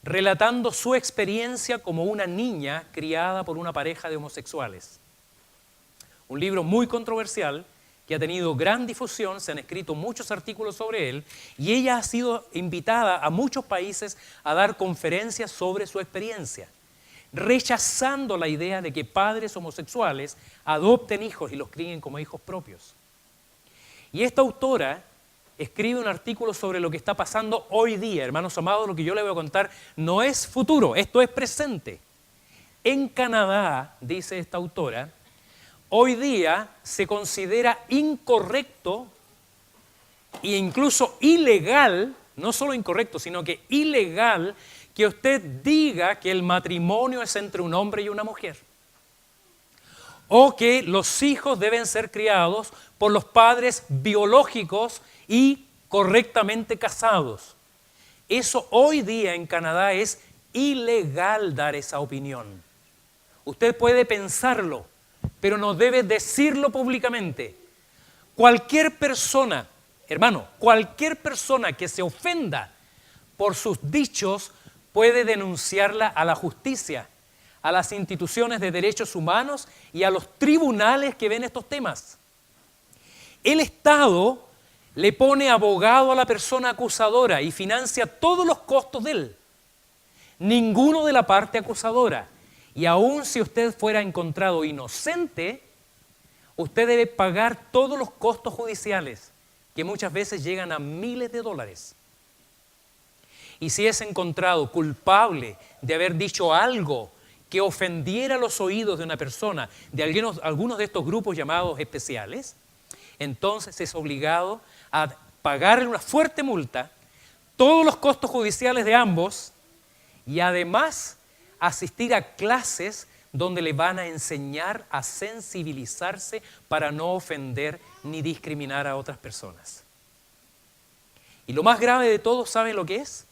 relatando su experiencia como una niña criada por una pareja de homosexuales. Un libro muy controversial que ha tenido gran difusión, se han escrito muchos artículos sobre él y ella ha sido invitada a muchos países a dar conferencias sobre su experiencia, rechazando la idea de que padres homosexuales adopten hijos y los críen como hijos propios. Y esta autora escribe un artículo sobre lo que está pasando hoy día. Hermanos amados, lo que yo le voy a contar no es futuro, esto es presente. En Canadá, dice esta autora, hoy día se considera incorrecto e incluso ilegal, no solo incorrecto, sino que ilegal, que usted diga que el matrimonio es entre un hombre y una mujer. O que los hijos deben ser criados por los padres biológicos y correctamente casados. Eso hoy día en Canadá es ilegal dar esa opinión. Usted puede pensarlo, pero no debe decirlo públicamente. Cualquier persona, hermano, cualquier persona que se ofenda por sus dichos puede denunciarla a la justicia, a las instituciones de derechos humanos y a los tribunales que ven estos temas. El Estado le pone abogado a la persona acusadora y financia todos los costos de él. Ninguno de la parte acusadora. Y aun si usted fuera encontrado inocente, usted debe pagar todos los costos judiciales, que muchas veces llegan a miles de dólares. Y si es encontrado culpable de haber dicho algo que ofendiera los oídos de una persona, de algunos de estos grupos llamados especiales, entonces es obligado a pagarle una fuerte multa, todos los costos judiciales de ambos y además asistir a clases donde le van a enseñar a sensibilizarse para no ofender ni discriminar a otras personas. Y lo más grave de todo, ¿saben lo que es?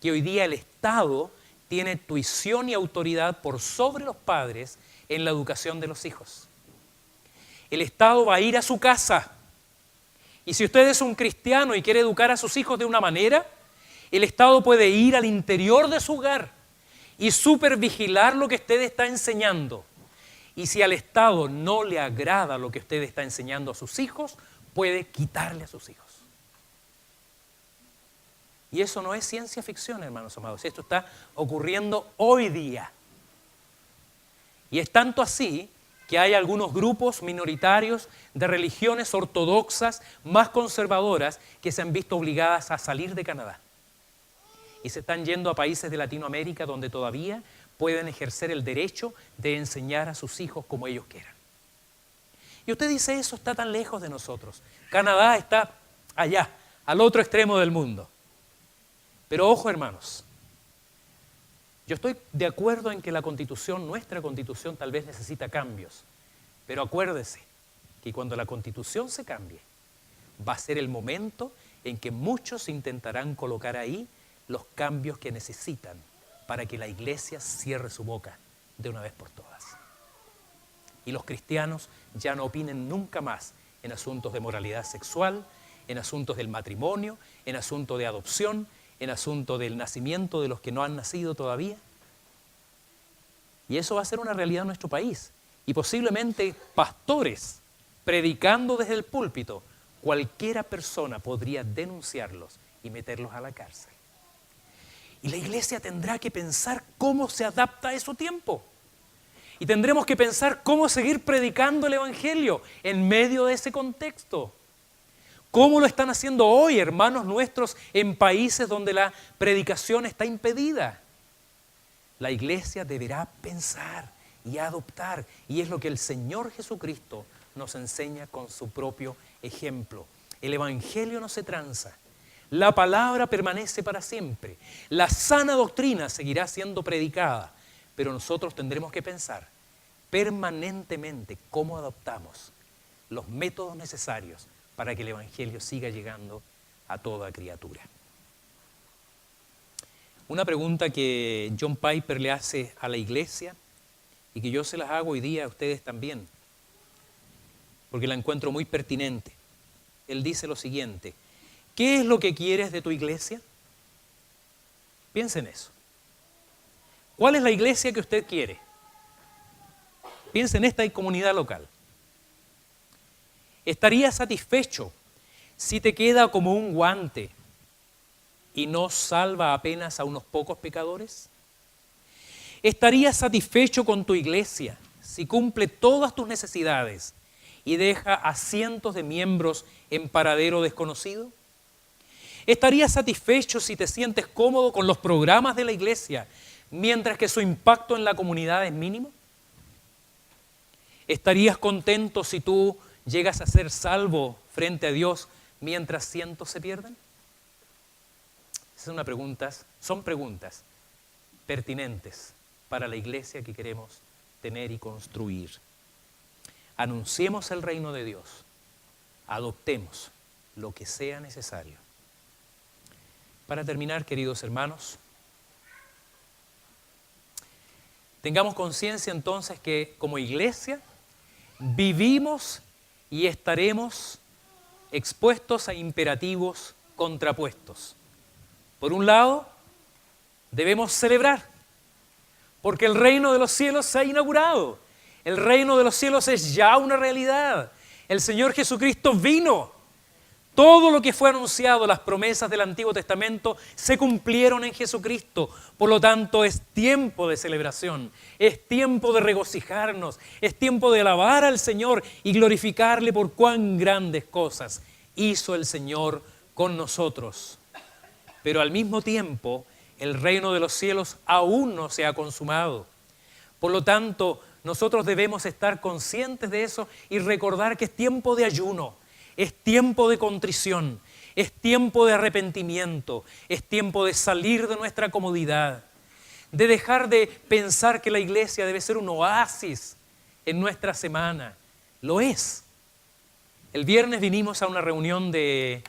Que hoy día el Estado tiene tuición y autoridad por sobre los padres en la educación de los hijos. El Estado va a ir a su casa y si usted es un cristiano y quiere educar a sus hijos de una manera, el Estado puede ir al interior de su hogar y supervigilar lo que usted está enseñando. Y si al Estado no le agrada lo que usted está enseñando a sus hijos, puede quitarle a sus hijos. Y eso no es ciencia ficción, hermanos amados. Esto está ocurriendo hoy día. Y es tanto así que hay algunos grupos minoritarios de religiones ortodoxas más conservadoras que se han visto obligadas a salir de Canadá. Y se están yendo a países de Latinoamérica donde todavía pueden ejercer el derecho de enseñar a sus hijos como ellos quieran. Y usted dice, eso está tan lejos de nosotros. Canadá está allá, al otro extremo del mundo. Pero ojo, hermanos, yo estoy de acuerdo en que la Constitución, nuestra Constitución, tal vez necesita cambios. Pero acuérdese que cuando la Constitución se cambie, va a ser el momento en que muchos intentarán colocar ahí los cambios que necesitan para que la Iglesia cierre su boca de una vez por todas. Y los cristianos ya no opinen nunca más en asuntos de moralidad sexual, en asuntos del matrimonio, en asuntos de adopción, en asuntos del nacimiento de los que no han nacido todavía. Y eso va a ser una realidad en nuestro país. Y posiblemente pastores predicando desde el púlpito, cualquiera persona podría denunciarlos y meterlos a la cárcel. Y la Iglesia tendrá que pensar cómo se adapta a su tiempo. Y tendremos que pensar cómo seguir predicando el Evangelio en medio de ese contexto. ¿Cómo lo están haciendo hoy, hermanos nuestros, en países donde la predicación está impedida? La Iglesia deberá pensar y adoptar, y es lo que el Señor Jesucristo nos enseña con su propio ejemplo. El Evangelio no se tranza, la palabra permanece para siempre, la sana doctrina seguirá siendo predicada, pero nosotros tendremos que pensar permanentemente cómo adoptamos los métodos necesarios para que el Evangelio siga llegando a toda criatura. Una pregunta que John Piper le hace a la Iglesia y que yo se las hago hoy día a ustedes también, porque la encuentro muy pertinente. Él dice lo siguiente: ¿qué es lo que quieres de tu iglesia? Piensa en eso. ¿Cuál es la iglesia que usted quiere? Piensa en esta comunidad local. ¿Estarías satisfecho si te queda como un guante y no salva apenas a unos pocos pecadores? ¿Estarías satisfecho con tu iglesia si cumple todas tus necesidades y deja a cientos de miembros en paradero desconocido? ¿Estarías satisfecho si te sientes cómodo con los programas de la iglesia mientras que su impacto en la comunidad es mínimo? ¿Estarías contento si tú llegas a ser salvo frente a Dios mientras cientos se pierden? Son preguntas pertinentes para la iglesia que queremos tener y construir. Anunciemos el reino de Dios, adoptemos lo que sea necesario. Para terminar, queridos hermanos, tengamos conciencia entonces que como iglesia vivimos y estaremos expuestos a imperativos contrapuestos. Por un lado, debemos celebrar, porque el reino de los cielos se ha inaugurado. El reino de los cielos es ya una realidad. El Señor Jesucristo vino. Todo lo que fue anunciado, las promesas del Antiguo Testamento, se cumplieron en Jesucristo. Por lo tanto, es tiempo de celebración, es tiempo de regocijarnos, es tiempo de alabar al Señor y glorificarle por cuán grandes cosas hizo el Señor con nosotros. Pero al mismo tiempo, el reino de los cielos aún no se ha consumado. Por lo tanto, nosotros debemos estar conscientes de eso y recordar que es tiempo de ayuno, es tiempo de contrición, es tiempo de arrepentimiento, es tiempo de salir de nuestra comodidad, de dejar de pensar que la iglesia debe ser un oasis en nuestra semana. Lo es. El viernes vinimos a una reunión de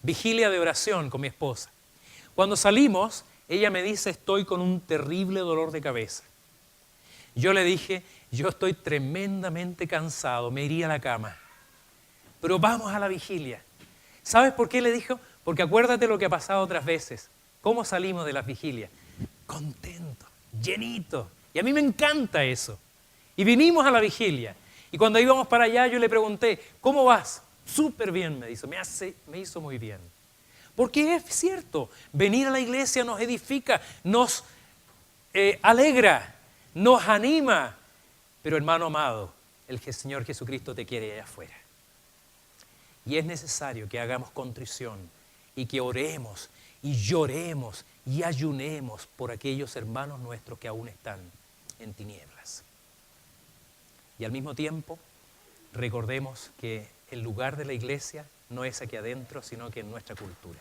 vigilia de oración con mi esposa. Cuando salimos, ella me dice, estoy con un terrible dolor de cabeza. Yo le dije, yo estoy tremendamente cansado, me iría a la cama. Pero vamos a la vigilia. ¿Sabes por qué le dijo? Porque acuérdate lo que ha pasado otras veces. ¿Cómo salimos de las vigilias? Contentos, llenitos. Y a mí me encanta eso. Y vinimos a la vigilia. Y cuando íbamos para allá yo le pregunté, ¿cómo vas? Súper bien, me dijo. Me hizo muy bien. Porque es cierto, venir a la iglesia nos edifica, nos alegra, nos anima. Pero hermano amado, el Señor Jesucristo te quiere allá afuera. Y es necesario que hagamos contrición y que oremos y lloremos y ayunemos por aquellos hermanos nuestros que aún están en tinieblas. Y al mismo tiempo, recordemos que el lugar de la iglesia no es aquí adentro, sino que en nuestra cultura.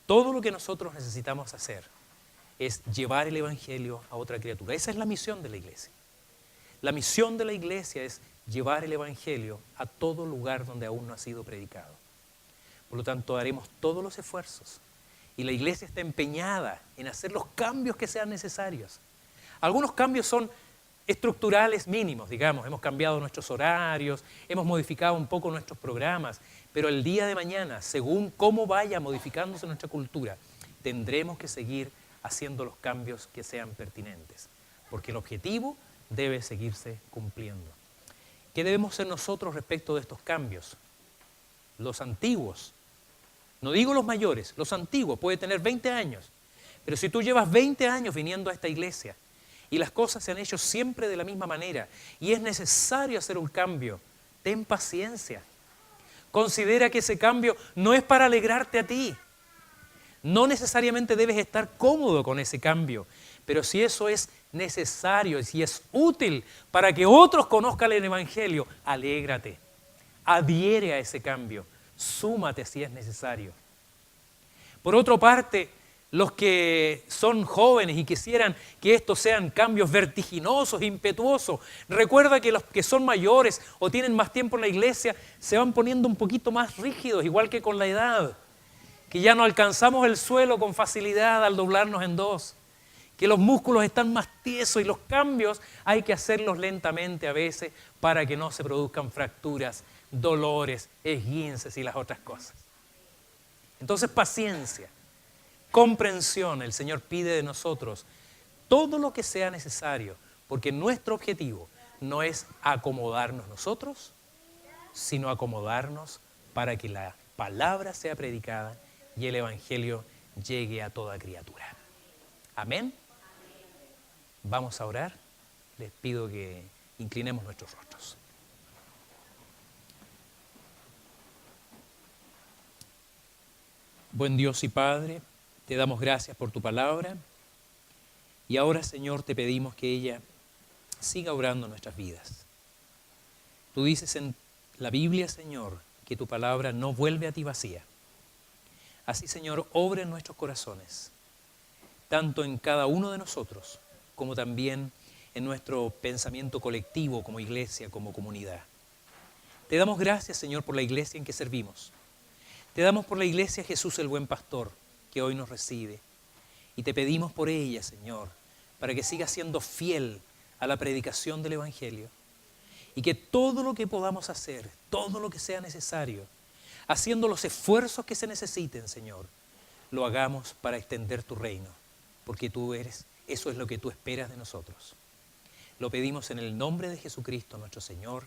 Todo lo que nosotros necesitamos hacer es llevar el Evangelio a otra criatura. Esa es la misión de la iglesia. La misión de la iglesia es llevar el Evangelio a todo lugar donde aún no ha sido predicado. Por lo tanto, haremos todos los esfuerzos. Y la iglesia está empeñada en hacer los cambios que sean necesarios. Algunos cambios son estructurales mínimos, digamos. Hemos cambiado nuestros horarios, hemos modificado un poco nuestros programas. Pero el día de mañana, según cómo vaya modificándose nuestra cultura, tendremos que seguir haciendo los cambios que sean pertinentes. Porque el objetivo debe seguirse cumpliendo. ¿Qué debemos hacer nosotros respecto de estos cambios? Los antiguos, no digo los mayores, los antiguos, puede tener 20 años, pero si tú llevas 20 años viniendo a esta iglesia y las cosas se han hecho siempre de la misma manera y es necesario hacer un cambio, ten paciencia. Considera que ese cambio no es para alegrarte a ti. No necesariamente debes estar cómodo con ese cambio, pero si eso es necesario, si es útil para que otros conozcan el Evangelio, alégrate, adhiere a ese cambio, súmate si es necesario. Por otra parte, los que son jóvenes y quisieran que estos sean cambios vertiginosos, impetuosos, recuerda que los que son mayores o tienen más tiempo en la iglesia se van poniendo un poquito más rígidos, igual que con la edad, que ya no alcanzamos el suelo con facilidad al doblarnos en dos, que los músculos están más tiesos y los cambios hay que hacerlos lentamente a veces para que no se produzcan fracturas, dolores, esguinces y las otras cosas. Entonces, paciencia, comprensión, el Señor pide de nosotros todo lo que sea necesario, porque nuestro objetivo no es acomodarnos nosotros, sino acomodarnos para que la palabra sea predicada y el Evangelio llegue a toda criatura. Amén. Vamos a orar. Les pido que inclinemos nuestros rostros. Buen Dios y Padre, te damos gracias por tu palabra y ahora, Señor, te pedimos que ella siga obrando en nuestras vidas. Tú dices en la Biblia, Señor, que tu palabra no vuelve a ti vacía. Así, Señor, obra en nuestros corazones, tanto en cada uno de nosotros, como también en nuestro pensamiento colectivo como iglesia, como comunidad. Te damos gracias, Señor, por la iglesia en que servimos. Te damos por la iglesia Jesús el Buen Pastor, que hoy nos recibe. Y te pedimos por ella, Señor, para que siga siendo fiel a la predicación del Evangelio. Y que todo lo que podamos hacer, todo lo que sea necesario, haciendo los esfuerzos que se necesiten, Señor, lo hagamos para extender tu reino. Porque tú eres, eso es lo que tú esperas de nosotros. Lo pedimos en el nombre de Jesucristo, nuestro Señor